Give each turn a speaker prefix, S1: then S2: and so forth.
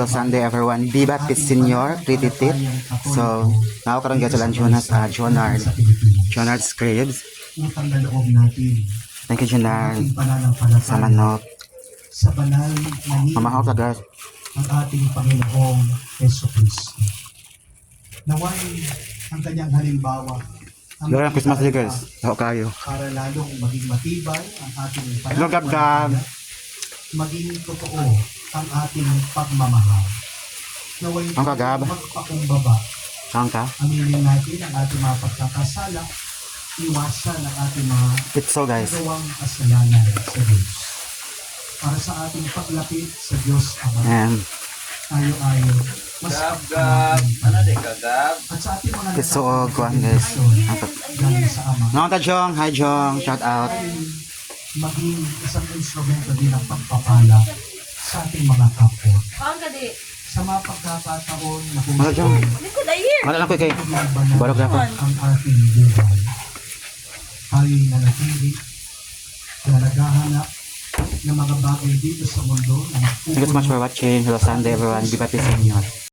S1: hello Sunday everyone. Viva Pit Senior, Pretty Tit. So, nakakaroon guys lang Jonas, Jonard Scribes.
S2: Utang na loob natin.
S1: Thank you Jonard.
S2: Ating pananampalataya
S1: Sa manok.
S2: sa banal na name
S1: Mamahaw ka guys.
S2: ng ating Panginoong Heso Kristo. Naway ang kanyang halimbawa ang
S1: Lord, ang Christmas day
S2: makita
S1: guys. Ako kayo.
S2: para lalong maging matibay ang ating
S1: Hello Gab-Gab.
S2: maging totoo ang ating pagmamahal. Naway
S1: Ang kagab.
S2: magpakumbaba.
S1: Saan ka?
S2: Aminin natin ang ating mga pagkakasala, iwasan ang ating mga
S1: Pizzo guys.
S2: nagawang kasalanan sa Diyos. Para sa ating paglapit sa Diyos Ama,
S1: And
S2: tayo-ayo, mas
S3: Gab. Ano din ka, Gab?
S2: at sa ating mga
S1: Pizzo o kuhan guys.
S2: galing sa Ama,
S1: Nakanta Jong. Hi Jong. Shout out.
S2: ay maging isang instrumento din ng pagpapala sa ating mga kapwa.
S4: Paan ka di?
S2: Sa mga pagkakataon na kung
S1: Mga Jong.
S4: Likod ay here.
S1: Wala lang ko kay.
S2: banal
S1: Barog na ako.
S2: ang ating buhay. Tayo'y nanatili na naghahanap ng mga bagay dito sa mundo na
S1: Thank you so much for watching. Hello Sunday everyone. Viva Pit Senior.